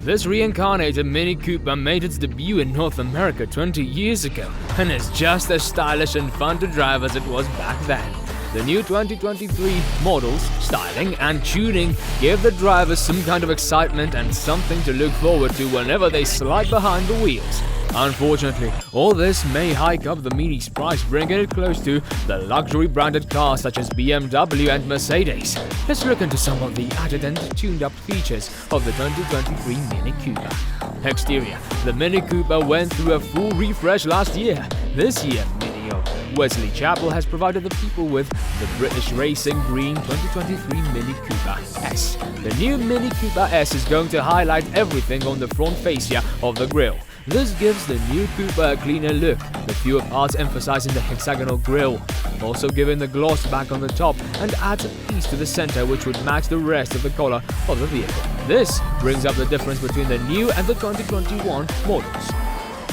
This reincarnated Mini Cooper made its debut in North America 20 years ago and is just as stylish and fun to drive as it was back then. The new 2023 models, styling and tuning give the drivers some kind of excitement and something to look forward to whenever they slide behind the wheels. Unfortunately, all this may hike up the Mini's price, bringing it close to the luxury branded cars such as BMW and Mercedes. Let's look into some of the added and tuned-up features of the 2023 Mini Cooper. Exterior. The Mini Cooper went through a full refresh last year. This year, Mini of Wesley Chapel has provided the people with the British Racing Green 2023 Mini Cooper S. The new Mini Cooper S is going to highlight everything on the front fascia of the grille. This gives the new Cooper a cleaner look, with fewer parts emphasizing the hexagonal grille, also giving the gloss back on the top and adds a piece to the center which would match the rest of the color of the vehicle. This brings up the difference between the new and the 2021 models.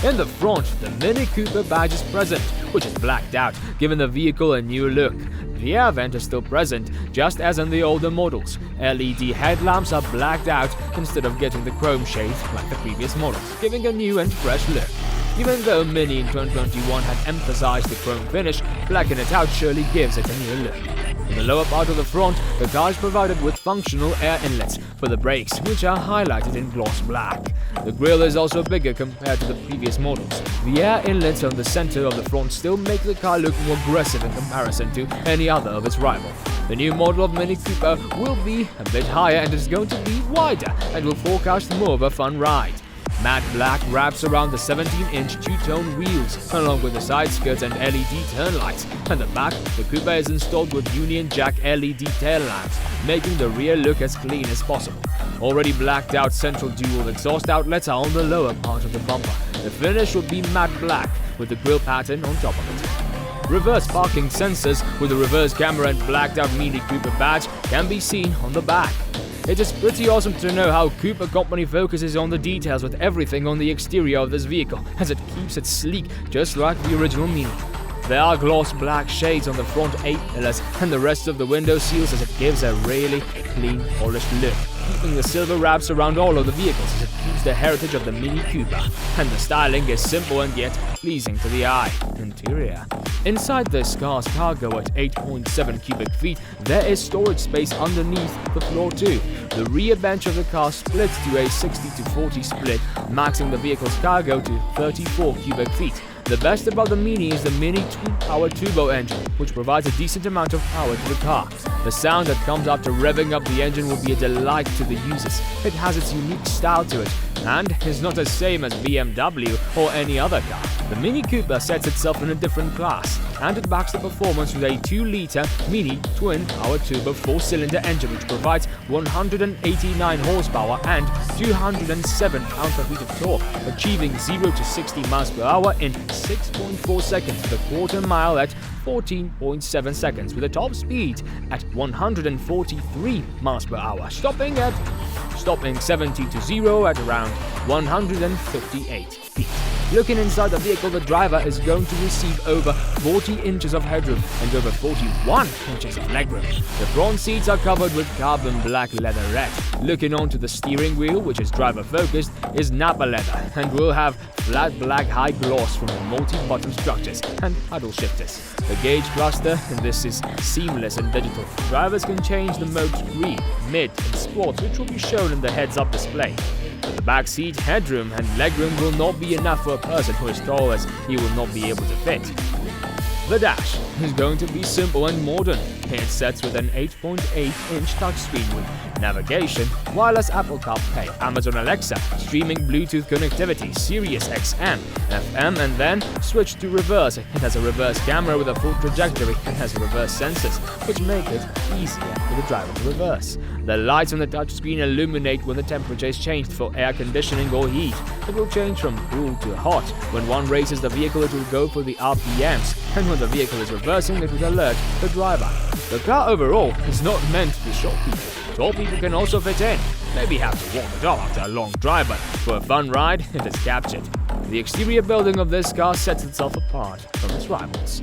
In the front, the Mini Cooper badge is present, which is blacked out, giving the vehicle a new look. The air vent is still present, just as in the older models. LED headlamps are blacked out instead of getting the chrome shades like the previous models, giving a new and fresh look. Even though Mini in 2021 had emphasized the chrome finish, blacking it out surely gives it a new look. In the lower part of the front, the car is provided with functional air inlets for the brakes, which are highlighted in gloss black. The grille is also bigger compared to the previous models. The air inlets on the center of the front still make the car look more aggressive in comparison to any other of its rival. The new model of Mini Cooper will be a bit higher and is going to be wider and will forecast more of a fun ride. Matte black wraps around the 17-inch two-tone wheels, along with the side skirts and LED turn lights. At the back, the Cooper is installed with Union Jack LED tail lamps, making the rear look as clean as possible. Already blacked out central dual exhaust outlets are on the lower part of the bumper. The finish will be matte black, with the grille pattern on top of it. Reverse parking sensors with a reverse camera and blacked out Mini Cooper badge can be seen on the back. It is pretty awesome to know how Cooper Company focuses on the details with everything on the exterior of this vehicle, as it keeps it sleek just like the original Mini. There are gloss black shades on the front 8 pillars and the rest of the window seals as it gives a really clean, polished look, keeping the silver wraps around all of the vehicles as it keeps the heritage of the Mini Cooper. And the styling is simple and yet pleasing to the eye. Interior. Inside this car's cargo at 8.7 cubic feet, there is storage space underneath the floor too. The rear bench of the car splits to a 60-40 split, maxing the vehicle's cargo to 34 cubic feet. The best about the Mini is the Mini twin-power turbo engine, which provides a decent amount of power to the car. The sound that comes after revving up the engine will be a delight to the users. It has its unique style to it, and is not the same as BMW or any other car. The Mini Cooper sets itself in a different class, and it backs the performance with a 2-liter Mini twin-power turbo 4-cylinder engine which provides 189 horsepower and 207 pound-per-feet of torque, achieving 0 to 60 miles per hour in 6.4 seconds with a quarter mile at 14.7 seconds with a top speed at 143 miles per hour, stopping 70 to 0 at around 158 feet. Looking inside the vehicle, the driver is going to receive over 40 inches of headroom and over 41 inches of legroom. The front seats are covered with carbon black leatherette. Looking onto the steering wheel, which is driver focused, is Nappa leather and will have flat black high gloss from the multi-button structures and paddle shifters. The gauge cluster, and this is seamless and digital. Drivers can change the modes green, mid and sport, which will be shown in the heads-up display. But the back seat, headroom and legroom will not be enough for a person who is tall, as he will not be able to fit. The dash is going to be simple and modern. It sets with an 8.8-inch touchscreen with navigation, wireless Apple CarPlay, Amazon Alexa, streaming Bluetooth connectivity, Sirius XM, FM, and then switch to reverse. It has a reverse camera with a full trajectory and has reverse sensors, which make it easier for the driver to reverse. The lights on the touchscreen illuminate when the temperature is changed for air conditioning or heat. It will change from cool to hot. When one races the vehicle, it will go for the RPMs, and when the vehicle is reversing, it will alert the driver. The car overall is not meant for short people. Tall people can also fit in. Maybe have to walk the dog after a long drive, but for a fun ride, it is captured. The exterior building of this car sets itself apart from its rivals.